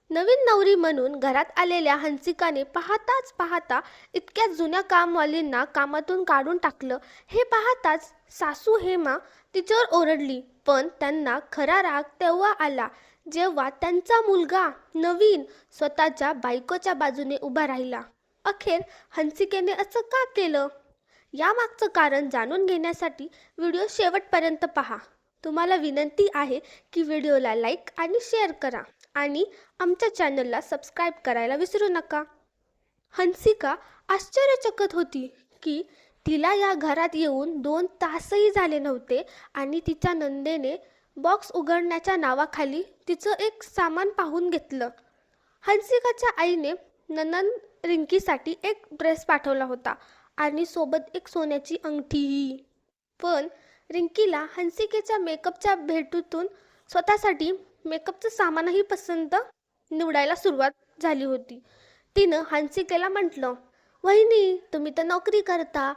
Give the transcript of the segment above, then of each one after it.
नवीन नवरी म्हणून घरात आलेल्या हंसिकाने पाहताच पाहता इतक्या जुन्या कामवालींना कामातून काढून टाकलं. हे पाहताच सासू हेमा तिच्यावर ओरडली. पण त्यांना खरा राग तेव्हा आला जेव्हा त्यांचा मुलगा नवीन स्वतःच्या बायकोच्या बाजूने उभा राहिला. अखेर हंसिकेने असं का केलं? यामागचं कारण जाणून घेण्यासाठी व्हिडिओ शेवटपर्यंत पहा. तुम्हाला विनंती आहे की व्हिडिओला लाईक आणि शेअर करा आणि आमच्या चॅनलला सबस्क्राईब करायला विसरू नका. हंसिका आश्चर्यचकित होती की तिला या घरात येऊन 2 तासही झाले नव्हते आणि तिच्या नंदेने बॉक्स उघडण्याच्या नावाखाली तिचं एक सामान पाहून घेतलं. हंसिकाच्या आईने ननंद रिंकीसाठी एक ड्रेस पाठवला होता आणि सोबत एक सोन्याची अंगठीही. पण रिंकीला हंसिकेच्या मेकअपच्या भेटीतून स्वतःसाठी मेकअपचं सामानही पसंत निवडायला सुरुवात झाली होती. तिनं हंसिकेला म्हटलं, "वहिनी, तुम्ही तर नोकरी करता,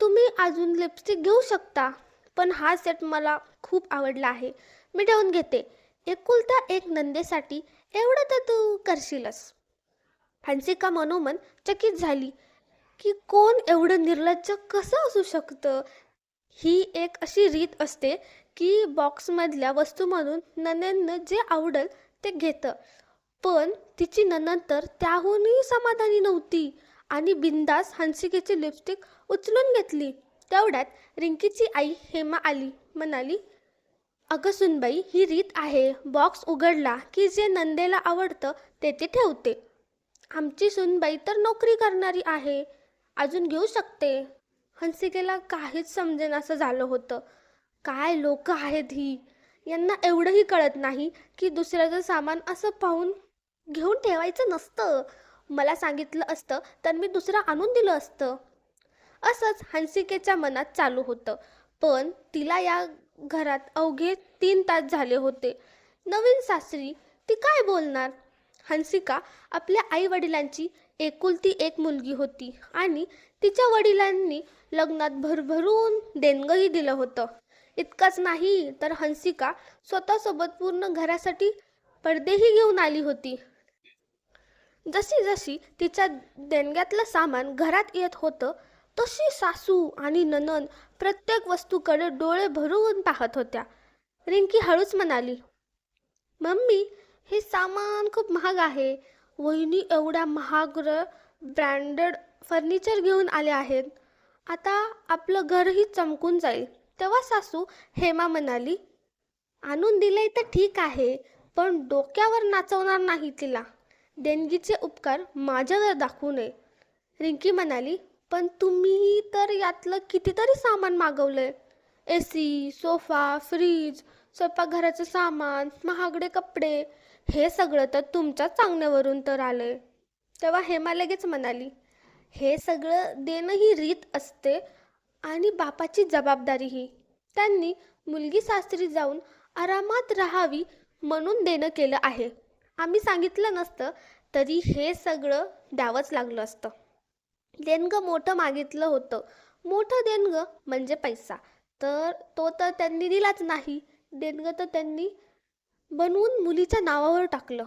तुम्ही अजून लिपस्टिक घेऊ शकता, पण हा सेट मला खूप आवडला आहे, मी ठेवून घेते. एकुलत्या एक नंदेसाठी एवढं तर तू करशीलच." हंसिका मनोमन चकित झाली की कोण एवढं निर्लज्ज कसं असू शकतं. ही एक अशी रीत असते की बॉक्समधल्या वस्तूमधून नणंदेनं जे आवडेल ते घेतं. पण तिची नणंद तर त्याहूनही समाधानी नव्हती आणि बिनधास्त हंसिकेची लिपस्टिक उचलून घेतली. तेवढ्यात रिंकीची आई हेमा आली. म्हणाली, "अगं सुनबाई, ही रीत आहे. बॉक्स उघडला की जे नंदेला आवडतं ते ती ठेवते. आमची सुनबाई तर नोकरी करणारी आहे, अजून घेऊ शकते." हंसिकेला काहीच समजेनासं झालं होतं. काय लोक आहेत ही! यांना एवढंही कळत नाही की दुसऱ्याचं सामान असं पाहून घेऊन ठेवायचं नसतं. मला सांगितलं असतं तर मी दुसरं आणून दिलं असतं. असंच हंसिकेच्या मनात चालू होतं. पण तिला या घरात अवघे 3 तास झाले होते. नवीन सासरी ती काय बोलणार? हंसिका आपल्या आई वडिलांची एकुलती एक मुलगी होती आणि तिच्या वडिलांनी लग्नात भरभरून देणगंही दिलं होतं. इतकंच नाही तर हंसिका स्वतःसोबत पूर्ण घरासाठी पडदेही घेऊन आली होती. जशी जशी तिच्या देणग्यातलं सामान घरात येत होतं तशी सासू आणि नणंद प्रत्येक वस्तूकडे डोळे भरून पाहत होत्या. रिंकी हळूच म्हणाली, "मम्मी, हे सामान खूप महाग आहे. वहिनी एवढ्या महाग ब्रँडेड फर्निचर घेऊन आले आहेत. आता आपलं घरही चमकून जाईल." तेव्हा सासू हेमा म्हणाली, "आणून दिलंय तर ठीक आहे, पण डोक्यावर नाचवणार नाही तिला. देणगीचे उपकार माझ्यावर दाखवू नये." रिंकी म्हणाली, "पण तुम्ही तर यातलं कितीतरी सामान मागवलंय. AC, सोफा, फ्रीज, स्वयंपाकघराचं सामान, महागडे कपडे, हे सगळं तर तुमच्याच सांगण्यावरून तर आलंय." तेव्हा हेमा लगेच म्हणाली, "हे सगळं देणं ही रीत असते आणि बापाची जबाबदारीही. त्यांनी मुलगी सासरी जाऊन आरामात राहावी म्हणून देणं केलं आहे. आम्ही सांगितलं नसतं तरी हे सगळं द्यावंच लागलं असतं." देणगं मोठं मागितलं होतं. मोठं देणगं म्हणजे पैसा. तर तो तर त्यांनी दिलाच नाही. देणगं तर त्यांनी बनवून मुलीच्या नावावर टाकलं.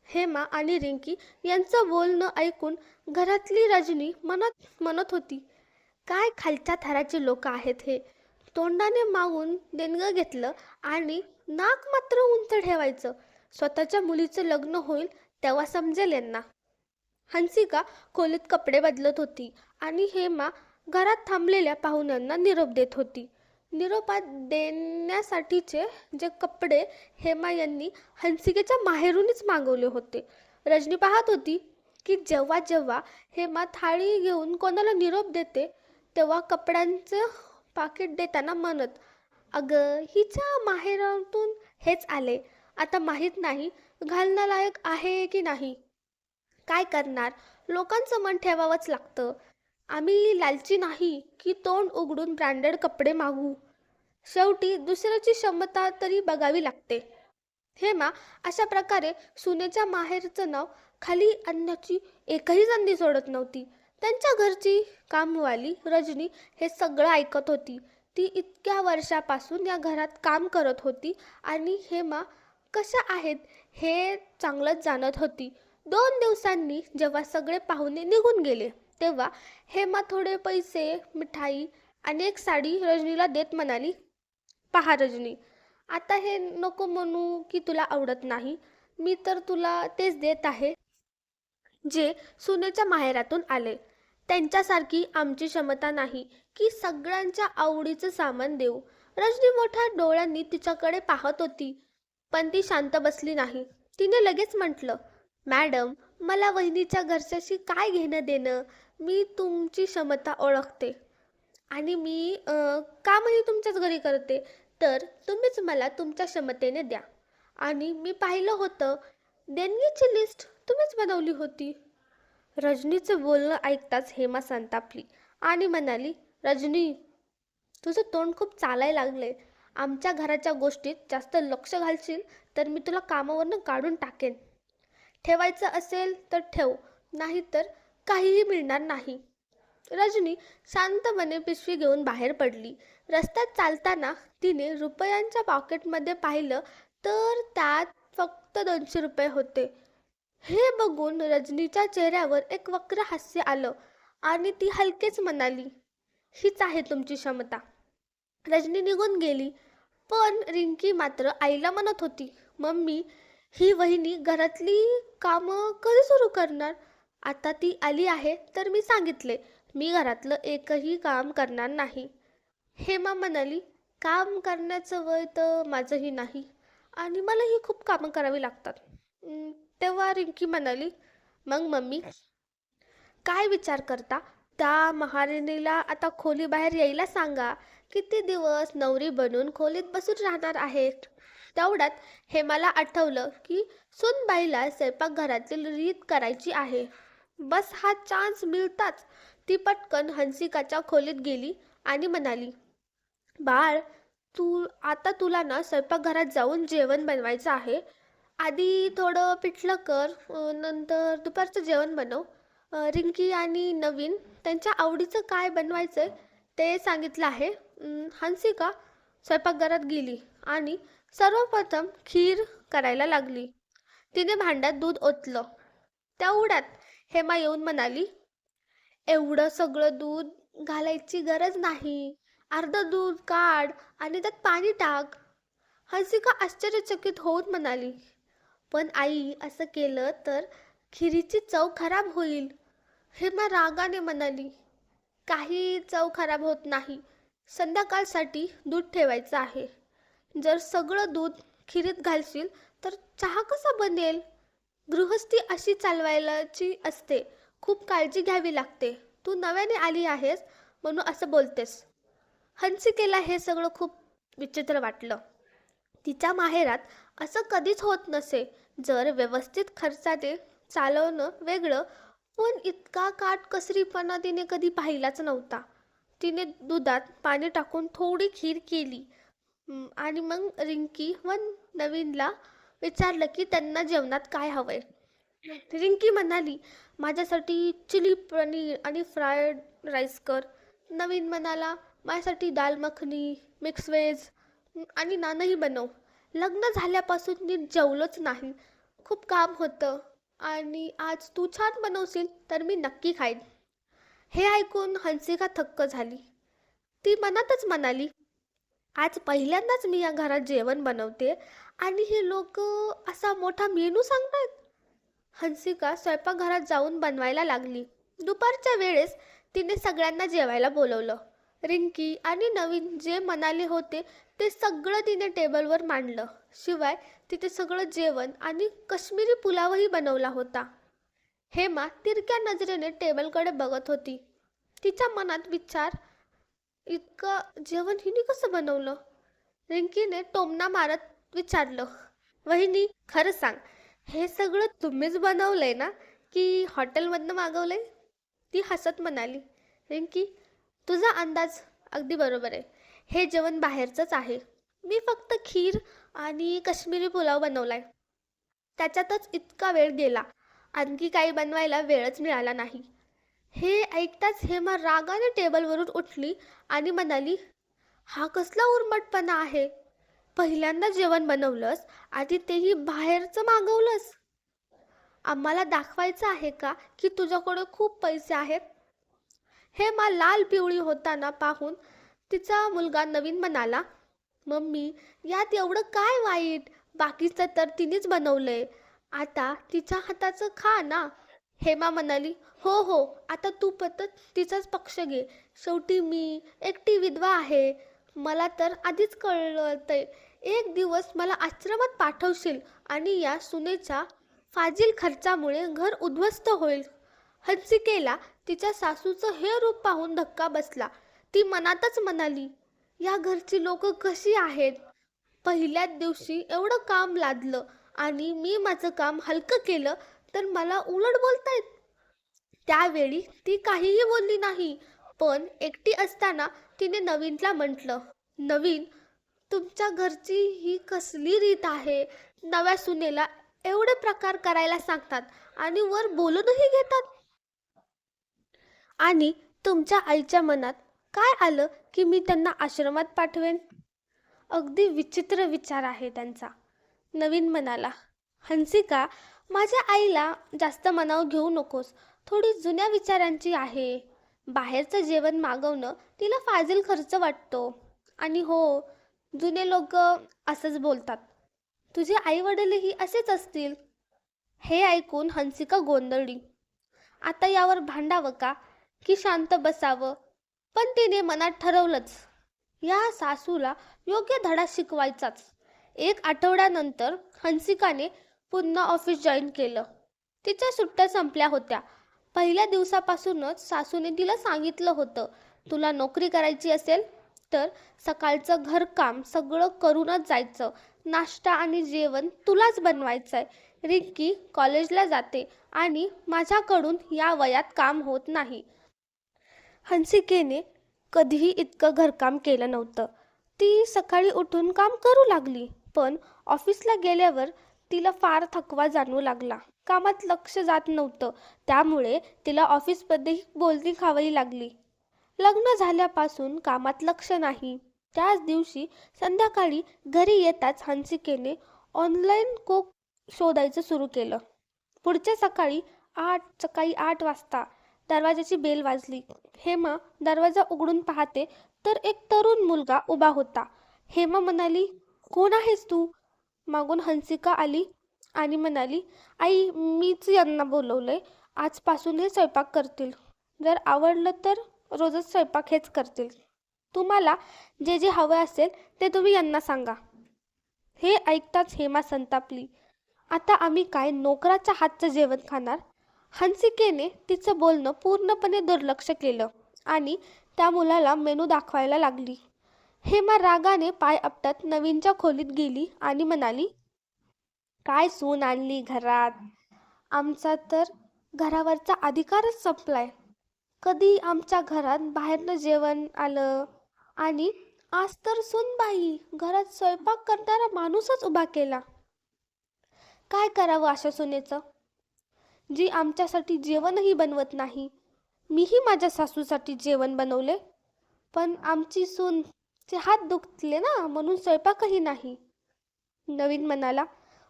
हेमा आणि रिंकी यांचं बोलणं ऐकून घरातली रजनी मनात म्हणत होती, काय खालच्या थराचे लोक आहेत हे. तोंडाने मागून देणगं घेतलं आणि नाक मात्र उंच ठेवायचं. स्वतःच्या मुलीचं लग्न होईल तेव्हा समजेल यांना. हंसिका खोलीत कपडे बदलत होती आणि हेमा घरात थांबलेल्या पाहुण्यांना निरोप देत होती. निरोपात देण्यासाठीचे जे कपडे हेमा यांनी हंसिकेच्या माहेरूनच मागवले होते. रजनी पाहत होती की जेव्हा जेव्हा हेमा थाळी घेऊन कोणाला निरोप देते तेव्हा कपड्यांचं पाकिट देताना म्हणत, "अगं, हिच्या माहेरातून हेच आले. आता माहीत नाही घालण्यालायक आहे की नाही. काय करणार, लोकांचं मन ठेवावंच लागतं. आम्ही लालची नाही की तोंड उघडून ब्रँडेड कपडे मागू. शेवटी दुसऱ्याची क्षमता तरी बघावी लागते." हेमा अशा प्रकारे सुनेच्या माहेरचं नाव खाली आणण्याची एकही संधी सोडत नव्हती. त्यांच्या घरची कामवाली रजनी हे सगळं ऐकत होती. ती इतक्या वर्षापासून या घरात काम करत होती आणि हेमा कशा आहेत हे चांगलंच जाणत होती. 2 दिवसांनी जेव्हा सगळे पाहुणे निघून गेले तेव्हा हेमा थोडे पैसे, मिठाई आणि एक साडी रजनीला देत म्हणाली, पहा रजनी, आता हे नको म्हणू की तुला आवडत नाही. मी तर तुला तेच देत आहे जे सुनेच्या माहेरातून आले. त्यांच्यासारखी आमची क्षमता नाही की सगळ्यांच्या आवडीचं सामान देऊ. रजनी मोठ्या डोळ्यांनी तिच्याकडे पाहत होती, पण ती शांत बसली नाही. तिने लगेच म्हटलं, मॅडम, मला वहिनीच्या घरच्याशी काय घेणं देणं? मी तुमची क्षमता ओळखते आणि मी कामही तुमच्याच घरी करते. तर तुम्हीच मला तुमच्या क्षमतेने द्या. आणि मी पाहिलं होतं, देणगीची लिस्ट तुम्हीच बनवली होती. रजनीचं बोलणं ऐकताच हेमा संतापली आणि म्हणाली, रजनी, तुझं तोंड खूप चालायला लागलंय. आमच्या घराच्या गोष्टीत जास्त लक्ष घालशील तर मी तुला कामावरनं काढून टाकेन. ठेवायचं असेल तर ठेव, नाही तर काहीही मिळणार नाही. रजनी शांतपणे पिशवी घेऊन बाहेर पडली. रस्त्यात चालताना तिने रुपयांच्या पॉकेटमध्ये पाहिलं तर त्यात फक्त 200 रुपये होते. हे बघून रजनीच्या चेहऱ्यावर एक वक्र हास्य आलं आणि ती हलकेच म्हणाली, हीच आहे तुमची क्षमता. रजनी निघून गेली. पण रिंकी मात्र आईला म्हणत होती, मम्मी, ही वहिनी घरातली कामं कधी सुरू करणार? आता ती आली आहे तर मी सांगितले, मी घरातलं एकही काम करणार नाही. हेमा म्हणाली, काम करण्याचं वय तर माझंही नाही आणि मलाही खूप कामं करावी लागतात. तेव्हा रिंकी म्हणाली, मग मम्मी, काय विचार करता? त्या महाराणीला आता खोलीबाहेर यायला सांगा. किती दिवस नवरी बनून खोलीत बसून राहणार आहेत? तेवढ्यात हेमाला आठवलं की सूनबाईला स्वयंपाकघरातील रीत करायची आहे. बस हा चान्स मिळताच ती पटकन हंसिकाच्या खोलीत गेली आणि म्हणाली, बाळ, आता तुला ना स्वयंपाकघरात जाऊन जेवण बनवायचं आहे. आधी थोडं पिठलं कर, नंतर दुपारचं जेवण बनव. रिंकी आणि नवीन त्यांच्या आवडीचं काय बनवायचं ते सांगितलं आहे. हंसिका स्वयंपाकघरात गेली आणि सर्वप्रथम खीर करायला लागली. तिने भांड्यात दूध ओतलं. तेवढ्यात हेमा येऊन म्हणाली, एवढं सगळं दूध घालायची गरज नाही. अर्धं दूध काढ आणि त्यात पाणी टाक. हंसिका आश्चर्यचकित होऊन म्हणाली, पण आई, असं केलं तर खिरीची चव खराब होईल. हेमा रागाने म्हणाली, काही चव खराब होत नाही. संध्याकाळसाठी दूध ठेवायचं आहे. जर सगळं दूध खिरीत घालशील तर चहा कसा बनेल? गृहस्थी अशी चालवायलाची असते. खूप काळजी घ्यावी लागते. तू नव्याने आली आहेस म्हणून असं बोलतेस. हंसिकेला हे सगळं खूप विचित्र वाटलं. तिच्या माहेरात असं कधीच होत नसे. जर व्यवस्थित खर्चाने चालवणं वेगळं, पण इतका काटकसरीपणा तिने कधी पाहिलाच नव्हता. तिने दुधात पाणी टाकून थोडी खीर केली आणि मग रिंकी व नवीनला विचारलं की त्यांना जेवणात काय हवंय. रिंकी म्हणाली, माझ्यासाठी चिली पनीर आणि फ्रायड राईस कर. नवीन म्हणाला, माझ्यासाठी दाल मखनी, मिक्स व्हेज आणि नानही बनव. लग्न झाल्यापासून नीट जेवलोच नाही. खूप काम होतं आणि आज तू छान बनवशील तर मी नक्की खाईन. हे ऐकून हंसिका थक्क झाली. ती मनातच म्हणाली, आज पहिल्यांदाच मी या घरात जेवण बनवते आणि हे लोक असा मोठा मेनू सांगतायत. हंसिका स्वयंपाकघरात जाऊन बनवायला लागली. दुपारच्या वेळेस तिने सगळ्यांना जेवायला बोलवलं. रिंकी आणि नवीन जे म्हणाले होते ते सगळं तिने टेबलवर मांडलं. शिवाय तिथे सगळं जेवण आणि काश्मीरी पुलावही बनवला होता. हेमा तिरक्या नजरेने टेबलकडे बघत होती. तिच्या मनात विचार, इतकं जेवण हिने कसं बनवलं? रिंकीने टोमणा मारत विचारलं, वहिनी, खरं सांग, हे सगळं तुम्हीच बनवलंय ना की हॉटेलमधनं मागवलंय? ती हसत म्हणाली, रिंकी, तुझा अंदाज अगदी बरोबर आहे. हे जेवण बाहेरचंच आहे. मी फक्त खीर आणि काश्मीरी पुलाव बनवलाय. त्याच्यातच इतका वेळ गेला. आणखी काही बनवायला वेळच मिळाला नाही. हे ऐकताच हेमा रागाने टेबलवरून उठली आणि म्हणाली, हा कसला उर्मटपणा आहे? पहिल्यांदा जेवण बनवलंस आणि तेही बाहेरचं मागवलंस. आम्हाला दाखवायचं आहे का की तुझ्याकडे खूप पैसे आहेत? हेमा लाल पिवळी होताना पाहून तिचा मुलगा नवीन म्हणाला, मम्मी, यात एवढं काय वाईट? बाकीचं तर तिनेच बनवलंय. आता तिच्या हाताचं खा ना. हेमा म्हणाली, हो हो, आता तू पतत तिचाच पक्ष घे. शेवटी मी एकटी विधवा आहे. मला तर आधीच कळतंय. एक दिवस मला आश्रमात पाठवशील आणि या सुनेच्या फाजील खर्चामुळे घर उद्ध्वस्त होईल. हंसिकेला तिच्या सासूचं हे रूप पाहून धक्का बसला. ती मनातच म्हणाली, या घरची लोक कशी आहेत? पहिल्याच दिवशी एवढं काम लादलं आणि मी माझं काम हलकं केलं तर मला उलट बोलतायत. त्यावेळी ती काहीही बोलली नाही, पण एकटी असताना तिने नवीनला म्हटलं, नवीन, तुमच्या घरची ही कसली रीत आहे? नव्या सुनेला एवढे प्रकार करायला सांगतात आणि वर बोलूनही घेतात. आणि तुमच्या आईच्या मनात काय आलं की मी त्यांना आश्रमात पाठवेन? अगदी विचित्र विचार आहे त्यांचा. नवीन म्हणाला, हंसिका, माझ्या आईला जास्त मनावर घेऊ नकोस. थोडी जुन्या विचारांची आहे. बाहेरचं जेवण मागवणं तिला फाजील खर्च वाटतो. आणि हो, जुने लोक असंच बोलतात. तुझे आई वडीलही असेच असतील. हे ऐकून हंसिका गोंधळली. आता यावर भांडावं का की शांत बसावं? पण तिने मनात ठरवलंच, या सासूला योग्य धडा शिकवायचाच. एक आठवड्यानंतर हंसिकाने पुन्हा ऑफिस जॉईन केलं. तिच्या सुट्ट्या संपल्या होत्या. पहिल्या दिवसापासूनच सासूने तिला सांगितलं होतं, तुला नोकरी करायची असेल तर सकाळचं घरकाम सगळं करूनच जायचं. नाश्ता आणि जेवण तुलाच बनवायचं आहे. रिंकी कॉलेजला जाते आणि माझ्याकडून या वयात काम होत नाही. हंसिकेने कधीही इतकं घरकाम केलं नव्हतं. ती सकाळी उठून काम करू लागली, पण ऑफिसला गेल्यावर तिला फार थकवा जाणवू लागला. कामात लक्ष जात नव्हतं, त्यामुळे तिला ऑफिसमध्येही बोलणी खावी लागली. लग्न झाल्यापासून कामात लक्ष नाही. त्याच दिवशी संध्याकाळी घरी येताच हंसिकेने ऑनलाईन कोक शोधायचं सुरू केलं. पुढच्या सकाळी 8 वाजता दरवाजाची बेल वाजली. हेमा दरवाजा उघडून पाहते तर एक तरुण मुलगा उभा होता. हेमा म्हणाली, कोण आहेस तू? मागून हंसिका आली आणि म्हणाली, आई, मीच यांना बोलवलंय. आजपासून हे स्वयंपाक करतील. जर आवडलं तर रोजच स्वयंपाक हेच करतील. तुम्हाला जे जे हवं असेल ते तुम्ही यांना सांगा. हे ऐकताच हेमा संतापली. आता आम्ही काय नोकराच्या हातचं जेवण खाणार? हंसिकेने तिचं बोलणं पूर्णपणे दुर्लक्ष केलं आणि त्या मुलाला मेनू दाखवायला लागली. हेमा रागाने पाय आपटत नवीनच्या खोलीत गेली आणि म्हणाली, काय सून आणली घरात? आमचा तर घरावरचा अधिकारच संपलाय. कधी आमच्या घरात बाहेरनं जेवण आलं आणि आज तर सूनबाई घरात स्वयंपाक करणारा माणूसच उभा केला. काय करावं अशा सुनेचं, जी आमच्यासाठी जेवणही बनवत नाही. मीही माझ्या सासूसाठी जेवण बनवले, पण आमची सूनचे हात दुखले ना, म्हणून स्वयंपाकही नाही. नवीन म्हणाला,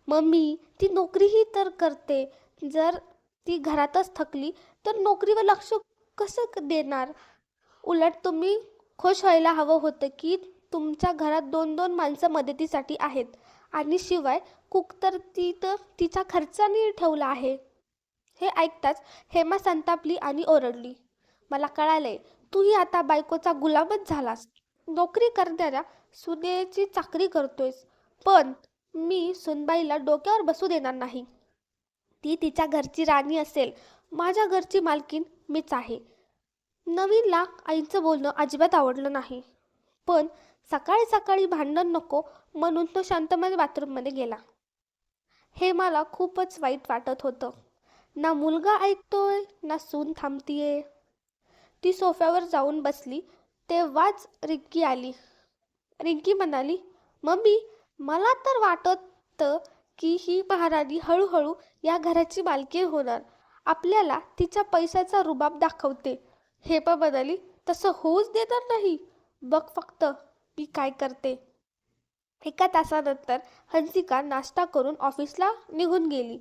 मम्मी, ती नोकरीही तर करते. जर ती घरातच थकली तर नोकरीवर लक्ष कसं देणार? उलट तुम्ही खुश व्हायला हवं होतं की तुमच्या घरात 2-2 माणसं मदतीसाठी आहेत आणि शिवाय कुक तर तिच्या खर्चाने ठेवला आहे. हे ऐकताच हेमा संतापली आणि ओरडली, मला कळालंय, तूही आता बायकोचा गुलामच झालास. नोकरी करणाऱ्या सुनेची चाकरी करतोयस. पण मी सुनबाईला डोक्यावर बसू देणार नाही. ती तिच्या घरची राणी असेल, माझ्या घरची मालकीन मीच आहे. नवीनला आईचं बोलणं अजिबात आवडलं नाही, पण सकाळी सकाळी भांडण नको म्हणून तो शांतपणे बाथरूममध्ये गेला. हे मला खूपच वाईट वाटत होतं. ना मुलगा ऐकतोय ना सून थांबतीये. ती सोफ्यावर जाऊन बसली तेव्हाच रिंकी आली. रिंकी म्हणाली, मम्मी, मला तर वाटतं की ही महाराणी हळूहळू या घराची मालकी होणार. आपल्याला तिच्या पैशाचा रुबाब दाखवते. हेमा म्हणाली, तसं होऊच देणार नाही. बघ फक्त मी काय करते. एका तासानंतर हंसिका नाश्ता करून ऑफिसला निघून गेली.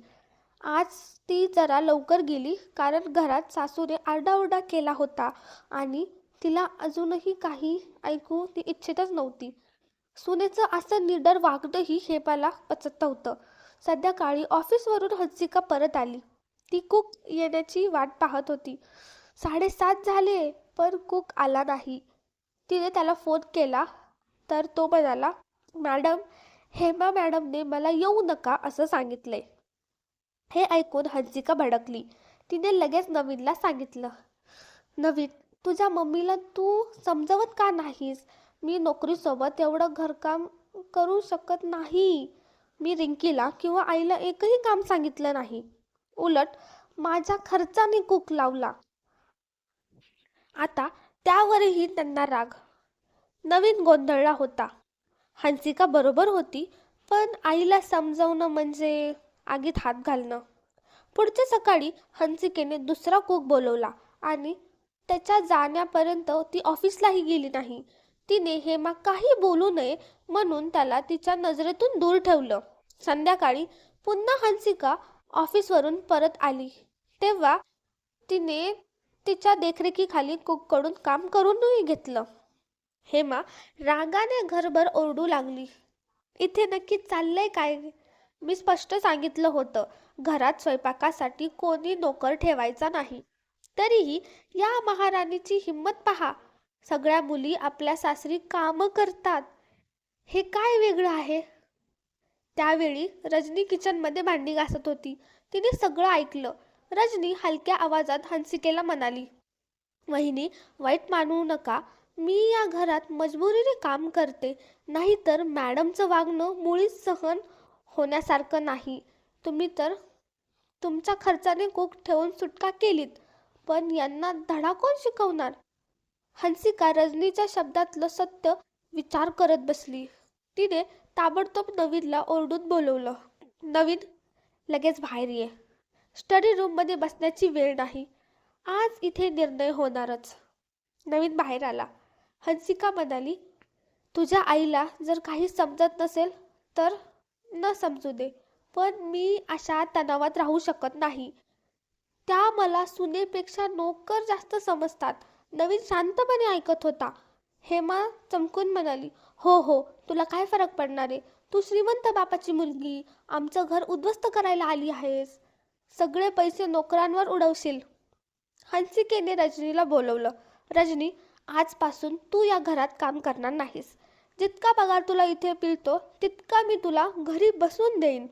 आज ती जरा लवकर गेली कारण घरात सासूने आरडाओरडा केला होता आणि तिला अजूनही काही ऐकू ती इच्छितच नव्हती. सुनेचं असं निडर वागणंही हेमाला पचत नव्हतं. संध्याकाळी ऑफिसवरून हंसिका परत आली. ती कुक येण्याची वाट पाहत होती. 7:30 झाले पण कुक आला नाही. तिने त्याला फोन केला तर तो म्हणाला, मॅडम, हेमा मॅडमने मला येऊ नका असं सांगितलंय. हे ऐकून हंसिका भडकली. तिने लगेच नवीनला सांगितलं, नवीन, तुझ्या मम्मीला तू समजवत का नाहीस? मी नोकरीसोबत एवढं घरकाम करू शकत नाही. मी रिंकीला किंवा आईला एकही काम सांगितलं नाही. उलट माझ्या खर्चाने कुक लावला. आता त्यावरही त्यांना राग. नवीन गोंधळला होता. हंसिका बरोबर होती, पण आईला समजावणं म्हणजे आगीत हात घालणं. पुढच्या सकाळी हंसिकेने दुसरा कुक बोलवला आणि त्याच्या जाण्यापर्यंत ती ऑफिसलाही गेली नाही. तिने हेमा काही बोलू नये म्हणून त्याला तिच्या नजरेतून दूर ठेवलं. संध्याकाळी पुन्हा हंसिका ऑफिसवरून परत आली तेव्हा तिने तिच्या देखरेखीखाली कुककडून काम करूनही घेतलं. हेमा रागाने घरभर ओरडू लागली, इथे नक्की चाललंय काय? मी स्पष्ट सांगितलं होतं, घरात स्वयंपाकासाठी कोणी नोकर ठेवायचा नाही. तरीही या महाराणीची हिंमत पहा. सगळ्या मुली आपल्या सासरी कामं करतात. हे काय वेगळं आहे? त्यावेळी रजनी किचनमध्ये भांडी घासत होती. तिने सगळं ऐकलं. रजनी हलक्या आवाजात हंसिकेला म्हणाली, वहिनी, वाईट मानू नका. मी या घरात मजबुरीने काम करते. नाहीतर मॅडमचं वागणं मुळीच सहन होण्यासारखं नाही. तुम्ही तर तुमच्या खर्चाने कुक ठेवून सुटका केलीत, पण यांना धडा कोण शिकवणार? हंसिका रजनीच्या शब्दातलं सत्य विचार करत बसली. तिने ताबडतोब नवीनला ओरडून बोलवलं, नवीन, लगेच बाहेर ये. स्टडी रूममध्ये बसण्याची वेळ नाही. आज इथे निर्णय होणारच. नवीन बाहेर आला. हंसिका म्हणाली, तुझ्या आईला जर काही समजत नसेल तर न समजू दे, पण मी अशा तणावात राहू शकत नाही. त्या मला सुनेपेक्षा नोकर जास्त समजतात. नवीन शांतपणे ऐकत होता. हेमा चमकून म्हणाली, हो हो, तुला काय फरक पडणार आहे? तू श्रीमंत बापाची मुलगी, आमचं घर उद्ध्वस्त करायला आली आहेस. सगळे पैसे नोकरांवर उडवशील. हंसिकेने रजनीला बोलवलं, रजनी, आजपासून तू या घरात काम करणार नाहीस. जितका पगार तुला इथे मिळतो तितका मी तुला घरी बसून देईन,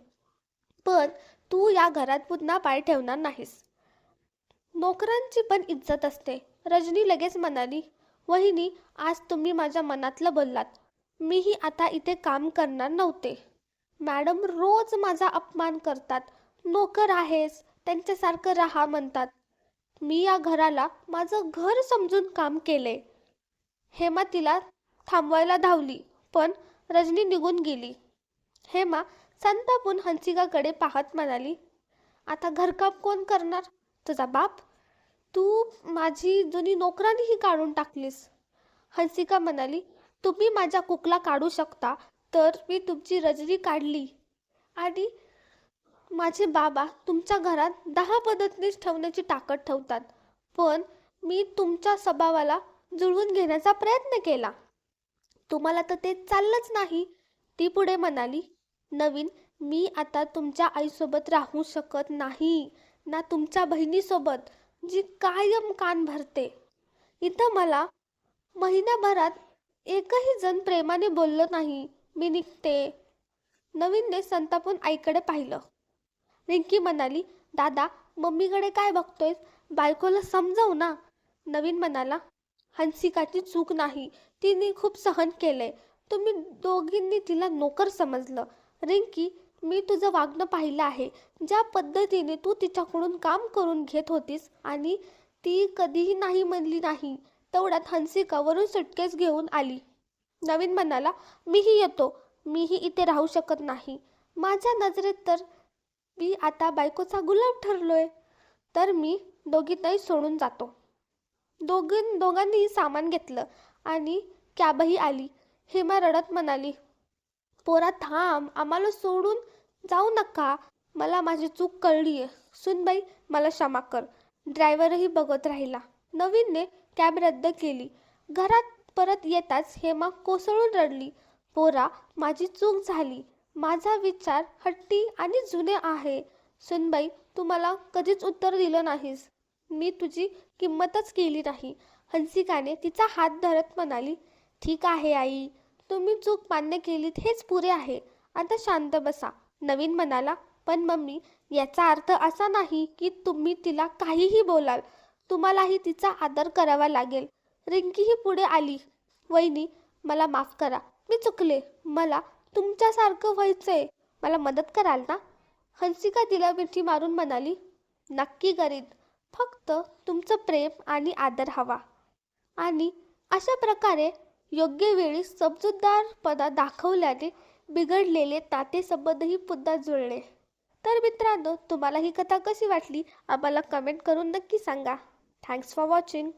पण तू या घरात पुन्हा पाय ठेवणार नाहीस. नोकरांची पण इज्जत असते. रजनी लगेच म्हणाली, वहिनी, आज तुम्ही माझ्या मनातलं बोललात. मीही आता इथे काम करणार नव्हते. मॅडम रोज माझा अपमान करतात. नोकर आहेस, त्यांच्यासारखं राहा म्हणतात. मी या घराला माझं घर समजून काम केले. हेमा तिला थांबवायला धावली, पण रजनी निघून गेली. हेमा संतापून हंसिकाकडे पाहत म्हणाली, आता घरकाम कोण करणार? तुझा बाप? तू माझी जुनी नोकरानीही काढून टाकलीस. हंसिका म्हणाली, तुम्ही माझ्या कुकला काढू शकता, तर मी तुमची रजनी काढली. आणि माझे बाबा तुमच्या घरात 10 मदतनीस ठेवण्याची ताकद ठेवतात, पण मी तुमच्या स्वभावाला जुळवून घेण्याचा प्रयत्न केला. तुम्हाला तर ते चाललंच नाही. ती पुढे म्हणाली, नवीन, मी आता तुमच्या आईसोबत राहू शकत नाही, ना तुमच्या बहिणीसोबत, जी कायम कान भरते. इथं मला महिनाभरात एकही जण प्रेमाने बोललं नाही. मी निघते. नवीनने संतापून आईकडे पाहिलं. रिंकी म्हणाली, दादा, मम्मीकडे काय बघतोयस? बायकोला समजव ना. नवीन म्हणाला, हंसिकाची चूक नाही. तिने खूप सहन केलंय. तुम्ही दोघींनी तिला नोकर समजलं. रिंकी, मी तुझं वागणं पाहिलं आहे. ज्या पद्धतीने तू तिच्याकडून काम करून घेत होतीस आणि ती कधीही नाही म्हणली नाही. तेवढ्यात हंसिका वरून सुटकेस घेऊन आली. नवीन म्हणाला, मीही येतो. मीही इथे राहू शकत नाही. माझ्या नजरेत तर मी आता बायकोचा गुलाम ठरलोय. तर मी दोघींनाही सोडून जातो. दोघांनीही सामान घेतलं आणि कॅबही आली. हेमा रडत म्हणाली, पोरा थांब, आम्हाला सोडून जाऊ नका. मला माझी चूक कळली आहे. सुनबाई, मला क्षमा कर. ड्रायव्हरही बघत राहिला. नवीनने कॅब रद्द केली. घरात परत येताच हेमा कोसळून रडली. पोरा, माझी चूक झाली. माझा विचार हट्टी आणि जुने आहे. सुनबाई, तू मला कधीच उत्तर दिलं नाहीस. मी तुझी किंमतच केली नाही. हंसिकाने तिचा हात धरत म्हणाली, ठीक आहे आई, तुम्ही चूक मान्य केलीत हेच पुरे आहे. आता शांत बसा. नवीन म्हणाला, पण मम्मी, याचा अर्थ असा नाही की तुम्ही तिला काहीही बोलाल. तुम्हालाही तिचा आदर करावा लागेल. रिंकीही पुढे आली. वहिनी, मला माफ करा. मी चुकले. मला तुमच्यासारखं व्हायचंय. मला मदत कराल ना? हंसिका तिला मिठी मारून म्हणाली, नक्की करीन. फक्त तुमचं प्रेम आणि आदर हवा. आणि अशा प्रकारे योग्य वेळी समजूतदारपणा दाखवल्याने बिघडलेले नातेसंबंधही पुन्हा जुळले. तर मित्रांनो, तुम्हाला ही कथा कशी वाटली आम्हाला कमेंट करून नक्की सांगा. Thanks for watching.